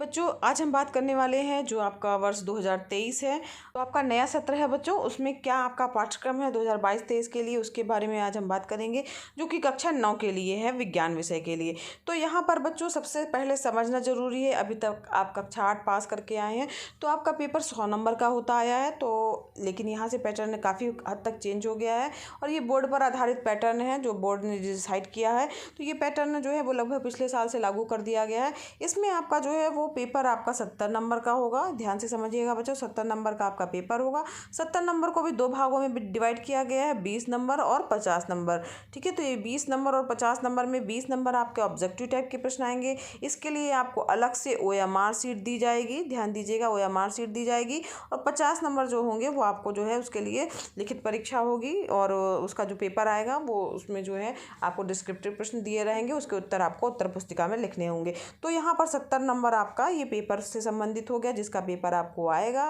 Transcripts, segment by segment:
बच्चों आज हम बात करने वाले हैं जो आपका वर्ष 2023 है, तो आपका नया सत्र है बच्चों। उसमें क्या आपका पाठ्यक्रम है 2022-23 के लिए, उसके बारे में आज हम बात करेंगे, जो कि कक्षा 9 के लिए है, विज्ञान विषय के लिए। तो यहाँ पर बच्चों सबसे पहले समझना जरूरी है, अभी तक आप कक्षा 8 पास करके आए हैं तो आपका पेपर 100 नंबर का होता आया है। तो लेकिन यहाँ से पैटर्न काफ़ी हद तक चेंज हो गया है और ये बोर्ड पर आधारित पैटर्न है जो बोर्ड ने डिसाइड किया है। तो ये पैटर्न जो है वो लगभग पिछले साल से लागू कर दिया गया है। इसमें आपका जो है वो पेपर आपका 70 नंबर का होगा। ध्यान से समझिएगा बच्चों, 70 नंबर का आपका पेपर होगा। 70 नंबर को भी दो भागों में डिवाइड किया गया है, 20 नंबर और 50 नंबर। ठीक है, तो ये 20 नंबर और 50 नंबर में 20 नंबर आपके ऑब्जेक्टिव टाइप के प्रश्न आएंगे। इसके लिए आपको अलग से OMR शीट दी जाएगी, ध्यान दीजिएगा, OMR शीट दी जाएगी। और 50 नंबर जो होंगे वो आपको जो है उसके लिए लिखित परीक्षा होगी और उसका जो पेपर आएगा वो उसमें जो है आपको डिस्क्रिप्टिव प्रश्न दिए रहेंगे, उसके उत्तर आपको उत्तर पुस्तिका में लिखने होंगे। तो यहाँ पर 70 नंबर आपका ये पेपर से संबंधित हो गया, जिसका पेपर आपको आएगा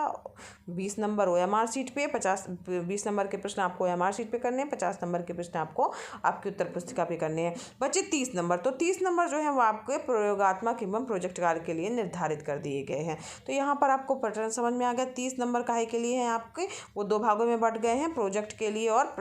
20 नंबर OMR शीट पे, 20 नंबर के प्रश्न आपको OMR शीट पे करने हैं, 50 नंबर के प्रश्न आपको आपकी उत्तर पुस्तिका पे करने हैं। बचे 30 नंबर, तो 30 नंबर जो है वो आपके प्रयोगात्मक एवं प्रोजेक्ट कार्य के लिए निर्धारित कर दिए गए हैं। तो यहाँ पर आपको पैटर्न समझ में आ गया। 30 नंबर काहे के लिए हैं आपके, वो दो भागों में बट गए हैं, प्रोजेक्ट के लिए और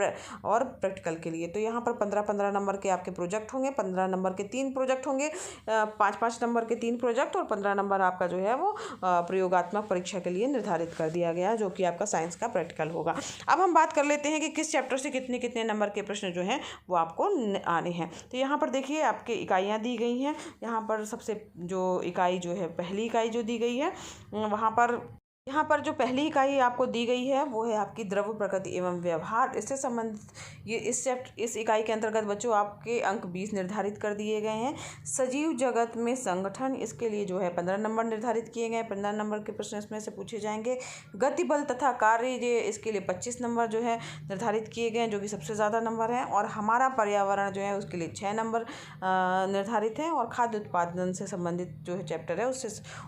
प्रैक्टिकल के लिए। तो यहाँ पर 15-15 नंबर के आपके प्रोजेक्ट होंगे, 15 नंबर के 3 प्रोजेक्ट होंगे, 5-5 नंबर के 3 प्रोजेक्ट और 15 नंबर आपका जो है वो प्रयोगात्मक परीक्षा के लिए निर्धारित कर दिया गया, जो कि आपका साइंस का प्रैक्टिकल होगा। अब हम बात कर लेते हैं कि किस चैप्टर से कितने कितने नंबर के प्रश्न जो हैं वो आपको आने हैं। तो यहाँ पर देखिए आपके इकाइयाँ दी गई हैं। यहाँ पर सबसे जो इकाई जो है, पहली इकाई जो दी गई है यहाँ पर जो पहली इकाई आपको दी गई है वो है आपकी द्रव्य प्रकृति एवं व्यवहार। इससे संबंधित ये इस इकाई के अंतर्गत बच्चों आपके अंक 20 निर्धारित कर दिए गए हैं। सजीव जगत में संगठन, इसके लिए जो है 15 नंबर निर्धारित किए गए, 15 नंबर के प्रश्न इसमें से पूछे जाएंगे। गति बल तथा कार्य, ये इसके लिए 25 नंबर जो है निर्धारित किए गए हैं, जो कि सबसे ज़्यादा नंबर है। और हमारा पर्यावरण जो है उसके लिए 6 नंबर निर्धारित हैं। और खाद्य उत्पादन से संबंधित जो है चैप्टर है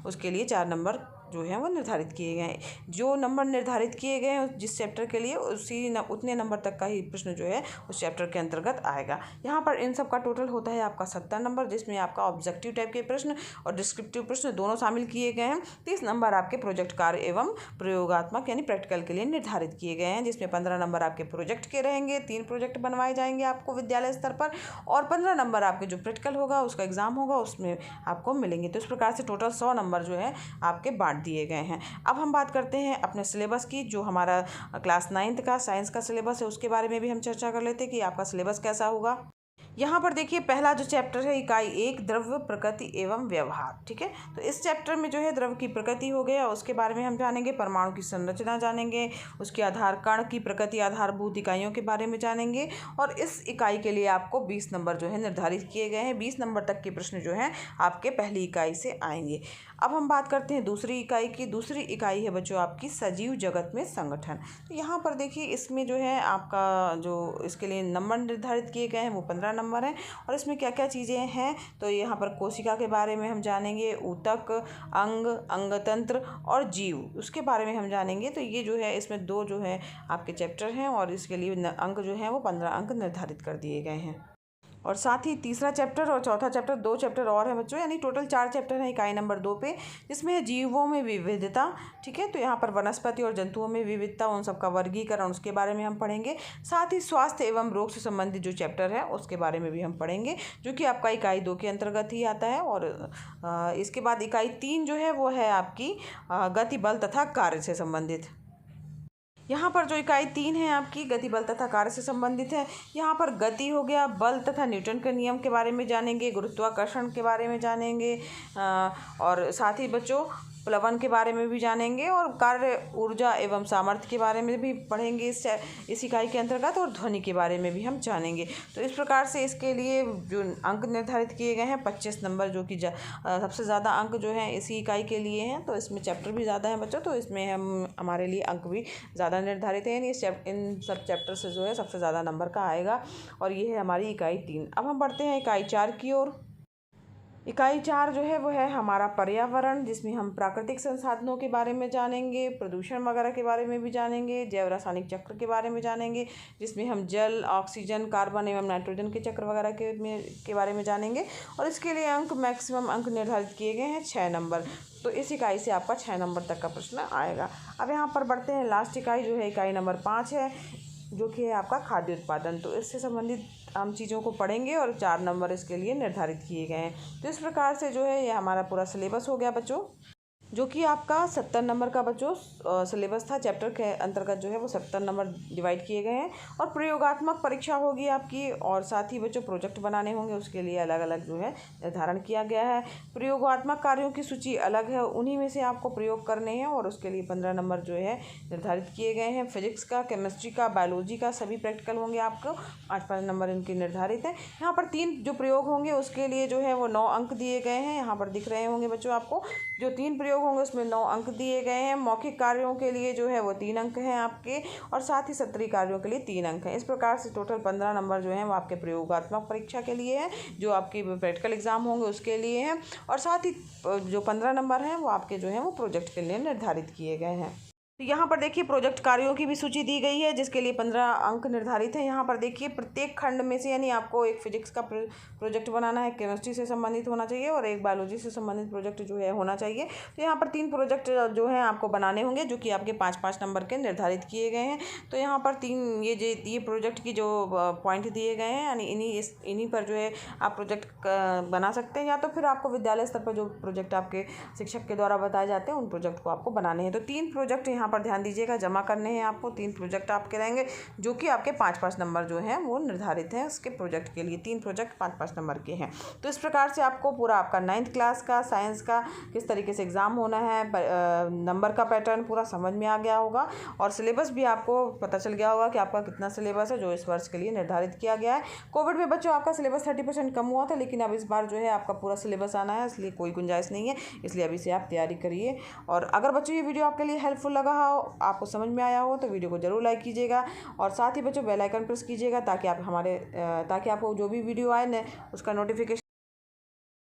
उसके लिए 4 नंबर जो है वो निर्धारित किए गए हैं। जो नंबर निर्धारित किए गए हैं जिस चैप्टर के लिए उतने नंबर तक का ही प्रश्न जो है उस चैप्टर के अंतर्गत आएगा। यहाँ पर इन सब का टोटल होता है आपका 70 नंबर, जिसमें आपका ऑब्जेक्टिव टाइप के प्रश्न और डिस्क्रिप्टिव प्रश्न दोनों शामिल किए गए हैं। 30 नंबर आपके प्रोजेक्ट कार्य एवं प्रयोगात्मक यानी प्रैक्टिकल के लिए निर्धारित किए गए हैं, जिसमें 15 नंबर आपके प्रोजेक्ट के रहेंगे, 3 प्रोजेक्ट बनवाए जाएंगे आपको विद्यालय स्तर पर, और 15 नंबर आपके जो प्रैक्टिकल होगा उसका एग्जाम होगा उसमें आपको मिलेंगे। तो इस प्रकार से टोटल 100 नंबर जो है आपके बांट दिए गए हैं। अब हम बात करते हैं अपने सिलेबस की। जो हमारा क्लास 9th का साइंस का सिलेबस है उसके बारे में भी हम चर्चा कर लेते हैं कि आपका सिलेबस कैसा होगा। यहाँ पर देखिए पहला जो चैप्टर है इकाई 1, द्रव्य प्रकृति एवं व्यवहार। ठीक है, तो इस चैप्टर में जो है द्रव्य की प्रकृति हो गया, उसके बारे में हम जानेंगे, परमाणु की संरचना जानेंगे, उसके आधार कण की प्रकृति, आधारभूत इकाइयों के बारे में जानेंगे। और इस इकाई के लिए आपको 20 नंबर जो है निर्धारित किए गए हैं। 20 नंबर तक के प्रश्न जो हैं आपके पहली इकाई से आएंगे। अब हम बात करते हैं दूसरी इकाई की। दूसरी इकाई है बच्चों आपकी सजीव जगत में संगठन। तो यहाँ पर देखिए इसमें जो है आपका जो इसके लिए नंबर निर्धारित किए गए हैं वो 15 नंबर हैं। और इसमें क्या क्या चीज़ें हैं, तो यहाँ पर कोशिका के बारे में हम जानेंगे, ऊतक, अंग, अंगतंत्र और जीव, उसके बारे में हम जानेंगे। तो ये जो है इसमें 2 जो है आपके चैप्टर हैं और इसके लिए अंक जो हैं वो 15 अंक निर्धारित कर दिए गए हैं। और साथ ही तीसरा चैप्टर और चौथा चैप्टर, 2 चैप्टर और हैं बच्चों, यानी टोटल 4 चैप्टर हैं इकाई नंबर 2 पे, जिसमें है जीवों में विविधता। ठीक है, तो यहाँ पर वनस्पति और जंतुओं में विविधता, उन सबका वर्गीकरण, उसके बारे में हम पढ़ेंगे। साथ ही स्वास्थ्य एवं रोग से संबंधित जो चैप्टर है उसके बारे में भी हम पढ़ेंगे, जो कि आपका इकाई 2 के अंतर्गत ही आता है। और इसके बाद इकाई 3 जो है वो है आपकी गति बल तथा कार्य से संबंधित। यहाँ पर जो इकाई 3 है आपकी गति बल तथा कार्य से संबंधित है। यहाँ पर गति हो गया, बल तथा न्यूटन के नियम के बारे में जानेंगे, गुरुत्वाकर्षण के बारे में जानेंगे, और साथ ही बच्चों प्लवन के बारे में भी जानेंगे, और कार्य, ऊर्जा एवं सामर्थ्य के बारे में भी पढ़ेंगे इस इकाई के अंतर्गत, और ध्वनि के बारे में भी हम जानेंगे। तो इस प्रकार से इसके लिए जो अंक निर्धारित किए गए हैं 25 नंबर, जो कि सबसे ज़्यादा अंक जो हैं इसी इकाई के लिए हैं। तो इसमें चैप्टर भी ज़्यादा हैं बच्चों, तो इसमें हमारे लिए अंक भी ज़्यादा निर्धारित हैं। इन सब चैप्टर से जो है सबसे ज़्यादा नंबर का आएगा। और ये है हमारी इकाई 3। अब हम बढ़ते हैं इकाई 4 की ओर। इकाई 4 जो है वो है हमारा पर्यावरण, जिसमें हम प्राकृतिक संसाधनों के बारे में जानेंगे, प्रदूषण वगैरह के बारे में भी जानेंगे, जैव रासायनिक चक्र के बारे में जानेंगे, जिसमें हम जल, ऑक्सीजन, कार्बन एवं नाइट्रोजन के चक्र वगैरह के बारे में जानेंगे। और इसके लिए मैक्सिमम अंक निर्धारित किए गए हैं 6 नंबर। तो इस इकाई से आपका 6 नंबर तक का प्रश्न आएगा। अब यहाँ पर बढ़ते हैं, लास्ट इकाई जो है इकाई नंबर 5 है, जो कि है आपका खाद्य उत्पादन। तो इससे संबंधित हम चीज़ों को पढ़ेंगे और 4 नंबर इसके लिए निर्धारित किए गए हैं। तो इस प्रकार से जो है ये हमारा पूरा सिलेबस हो गया बच्चों, जो कि आपका 70 नंबर का बच्चों सिलेबस था। चैप्टर के अंतर्गत जो है वो 70 नंबर डिवाइड किए गए हैं। और प्रयोगात्मक परीक्षा होगी आपकी, और साथ ही बच्चों प्रोजेक्ट बनाने होंगे, उसके लिए अलग अलग जो है निर्धारण किया गया है। प्रयोगात्मक कार्यों की सूची अलग है, उन्हीं में से आपको प्रयोग करने हैं, और उसके लिए 15 नंबर जो है निर्धारित किए गए हैं। फिजिक्स का, केमिस्ट्री का, बायोलॉजी का सभी प्रैक्टिकल होंगे आपको, 5-5 नंबर इनके निर्धारित हैं। यहाँ पर 3 जो प्रयोग होंगे उसके लिए जो है वो 9 अंक दिए गए हैं। यहाँ पर दिख रहे होंगे बच्चों आपको, जो 3 प्रयोग होंगे उसमें 9 अंक दिए गए हैं। मौखिक कार्यों के लिए जो है वो 3 अंक हैं आपके, और साथ ही सत्रीय कार्यों के लिए 3 अंक हैं। इस प्रकार से टोटल 15 नंबर जो हैं वो आपके प्रयोगात्मक परीक्षा के लिए है, जो आपकी प्रैक्टिकल एग्जाम होंगे उसके लिए हैं। और साथ ही जो 15 नंबर हैं वो आपके जो हैं वो प्रोजेक्ट के लिए निर्धारित किए गए हैं। तो यहाँ पर देखिए प्रोजेक्ट कार्यों की भी सूची दी गई है, जिसके लिए 15 अंक निर्धारित है। यहाँ पर देखिए प्रत्येक खंड में से, यानी आपको एक फिजिक्स का प्रोजेक्ट बनाना है, केमिस्ट्री से संबंधित होना चाहिए, और एक बायोलॉजी से संबंधित प्रोजेक्ट जो है होना चाहिए। तो यहाँ पर 3 प्रोजेक्ट जो हैं आपको बनाने होंगे, जो कि आपके 5-5 नंबर के निर्धारित किए गए हैं। तो यहाँ पर 3 ये प्रोजेक्ट की जो पॉइंट दिए गए हैं, यानी इन्हीं पर जो है आप प्रोजेक्ट बना सकते हैं, या तो फिर आपको विद्यालय स्तर पर जो प्रोजेक्ट आपके शिक्षक के द्वारा बताए जाते हैं उन प्रोजेक्ट को आपको बनाने हैं। तो 3 प्रोजेक्ट यहाँ पर ध्यान दीजिएगा जमा करने हैं आपको। 3 प्रोजेक्ट आपके रहेंगे, जो कि आपके 5-5 नंबर जो हैं वो निर्धारित हैं उसके प्रोजेक्ट के लिए। 3 प्रोजेक्ट 5-5 नंबर के हैं। तो इस प्रकार से आपको पूरा आपका 9th क्लास का साइंस का किस तरीके से एग्ज़ाम होना है, नंबर का पैटर्न पूरा समझ में आ गया होगा, और सिलेबस भी आपको पता चल गया होगा कि आपका कितना सिलेबस है जो इस वर्ष के लिए निर्धारित किया गया है। कोविड में बच्चों आपका सिलेबस 30% कम हुआ था, लेकिन अब इस बार जो है आपका पूरा सिलेबस आना है, इसलिए कोई गुंजाइश नहीं है, इसलिए अभी से आप तैयारी करिए। और अगर बच्चों ये वीडियो आपके लिए हेल्पफुल लगा हो, आपको समझ में आया हो, तो वीडियो को जरूर लाइक कीजिएगा, और साथ ही बच्चों बेल आइकन प्रेस कीजिएगा, ताकि आपको जो भी वीडियो आए उसका नोटिफिकेशन